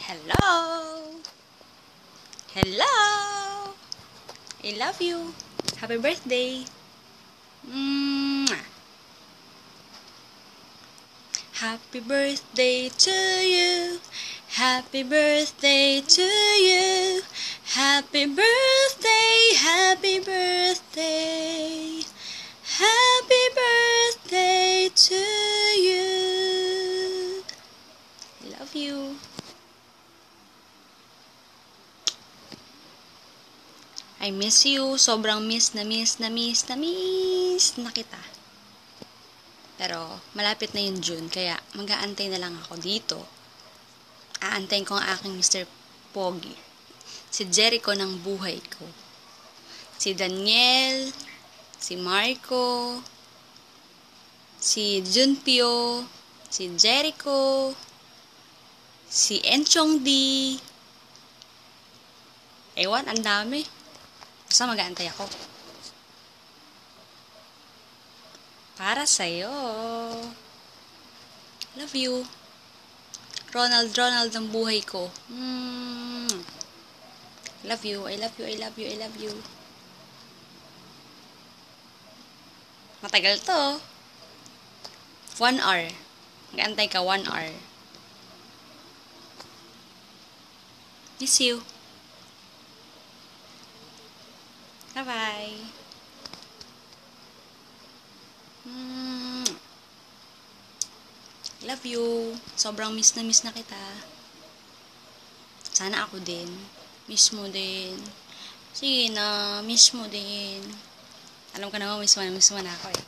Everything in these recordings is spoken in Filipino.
Hello! Hello! I love you. Happy birthday. Mwah. Happy birthday to you. Happy birthday to you. Happy birthday, happy birthday. Happy birthday to you. I love you. I miss you. Sobrang miss na kita. Pero, malapit na yung June, kaya mag-aantay na lang ako dito. Aantayin ko ang aking Mr. Pogi. Si Jericho ng buhay ko. Si Daniel, si Marco, si Junpyo, si Jericho, si Enchong D. Ewan, ang dami. Basta mag-aantay ako. Para sa'yo. Love you. Ronald ng buhay ko. Love you. I love you. I love you. I love you. Matagal to. 1 hour. Mag-antay ka 1 hour. Miss you. Bye-bye. Love you. Sobrang miss na kita. Sana ako din. Miss mo din. Sige na, miss mo din. Alam ka naman, miss mo na ako eh.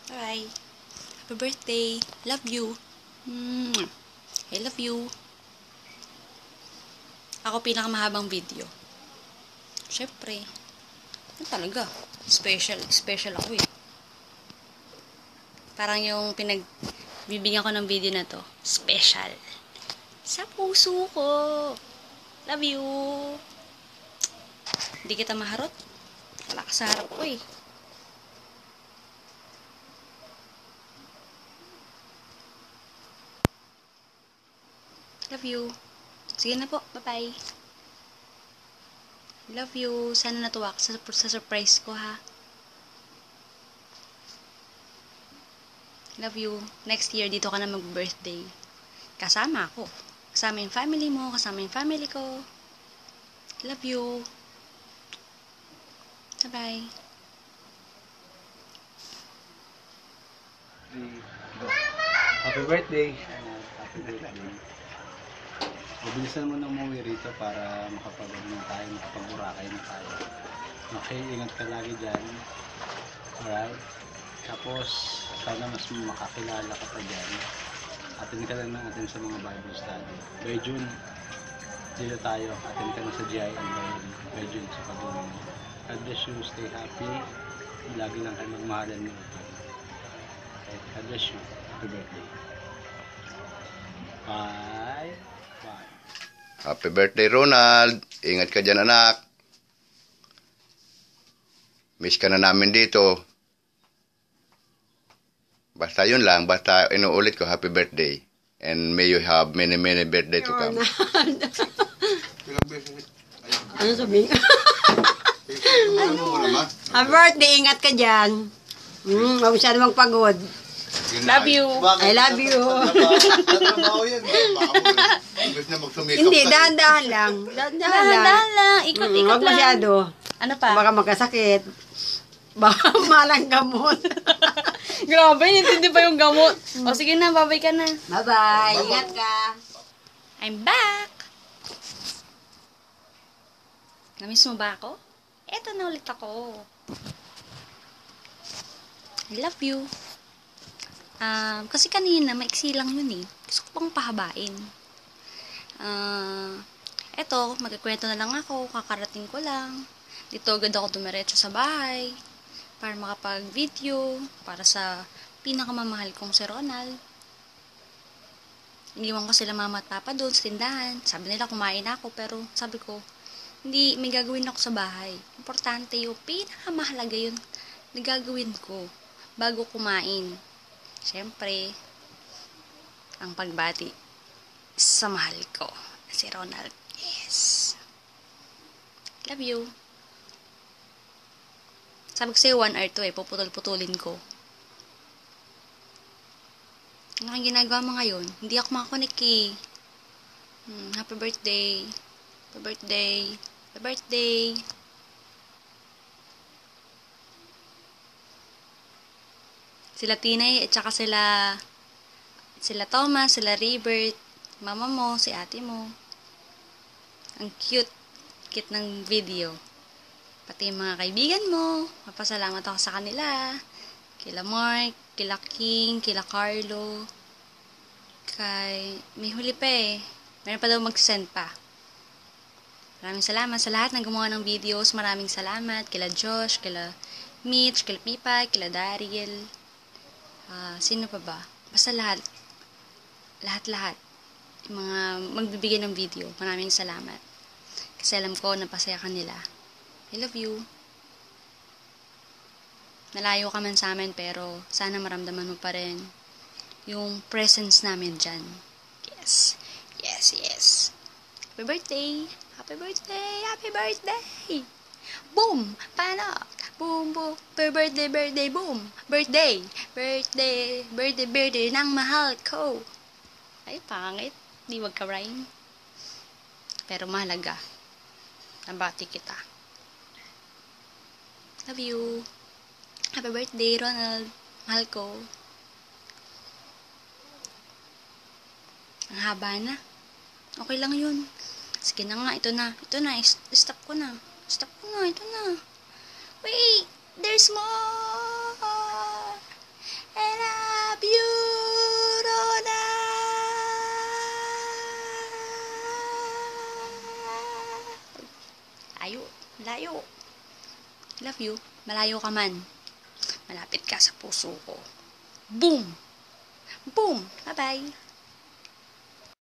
Bye. Happy birthday. Love you. I love you. Ako pinakamahabang video. Syempre. Talaga. Special ako eh. Parang yung pinagbibigyan ko ng video na to. Special. Sa puso ko. Love you. Hindi kita maharot. Wala ka sa harap ko eh. Love you. Sige na po. Bye-bye. Love you. Sana natuwa ka sa surprise ko, ha? Love you. Next year, dito ka na mag-birthday. Kasama ako. Kasama yung family mo. Kasama yung family ko. Love you. Bye-bye. Happy birthday. Happy birthday. Mabilisan mo na umuwi rito para makapag-Boracay na tayo. Okay, ingat ka lagi dyan. Alright? Tapos, sana mas makakilala ka pa dyan. Attend ka lang natin sa mga Bible study. By June, dito tayo. Attend ka na sa GIL by June sa Padunong. God bless you. Stay happy. Lagi lang kayo magmahalan mo. Okay, God bless you. Happy birthday. Bye. Bye. Happy birthday, Ronald. Ingat ka dyan, anak. Miss ka na namin dito. Basta yun lang. Basta inuulit ko, happy birthday. And may you have many birthday to come. Ano sabihin? Happy birthday, ingat ka dyan. Huwag masyado magpagod. Love you. I love you. Hindi, dahan-dahan lang. Dahan-dahan lang. Ikot-ikot Huwag lang. masyado. Ano pa? Baka magkasakit. Baka malang gamot. Grabe, hindi pa yung gamot. O sige na, babay ka na. Bye-bye. Ingat ka. I'm back. Namiss mo ba ako? Eto na ulit ako. I love you. Kasi kanina, maiksi lang yun eh. Gusto ko pang pahabain. Eto, magkikwento na lang ako. Kakarating ko lang. Dito agad ako dumiretso sa bahay. Para makapag-video. Para sa pinakamamahal kong si Ronald. Iniwan ko sila mama at papa doon sa tindahan. Sabi nila kumain ako. Pero sabi ko, hindi, may gagawin ako sa bahay. Importante yung pinakamahalaga yun. Nagagawin ko bago kumain. Siyempre, ang pagbati sa mahal ko, si Ronald. Yes. Love you. Sabi ko sa'yo 1 hour to puputol-putulin ko. Ano kang ginagawa mo ngayon? Hindi ako makakonek eh. Happy birthday. Happy birthday. Happy birthday. Sila Tinay at saka sila Thomas, sila Rebert, mama mo, si ate mo. Ang cute ng video. Pati yung mga kaibigan mo, mapasalamat ako sa kanila. Kila Mark, kila King, kila Carlo. May huli pa Meron pa daw mag-send pa. Maraming salamat sa lahat ng gumawa ng videos. Maraming salamat. Kila Josh, kila Mitch, kila Pipay, kila Daryl. Sino pa ba? Basta lahat. Lahat. Yung mga magbibigay ng video. Maraming salamat. Kasi alam ko, napasaya ka nila. I love you. Nalayo ka man sa amin, pero sana maramdaman mo pa rin yung presence namin dyan. Yes. Happy birthday! Happy birthday! Happy birthday! Boom! Paano? Boom, boom. Birthday, boom. Birthday ng mahal ko. Ay, pangit. Di magka-rhyme. Pero mahalaga. Nabati kita. Love you. Happy birthday, Ronald. Mahal ko. Ang haba na. Okay lang yun. Sige na nga, ito na. Stop ko na. Ito na. Wait, there's more. I love you, Ronald. Layo. Love you. Malayo ka man. Malapit ka sa puso ko. Boom! Bye-bye.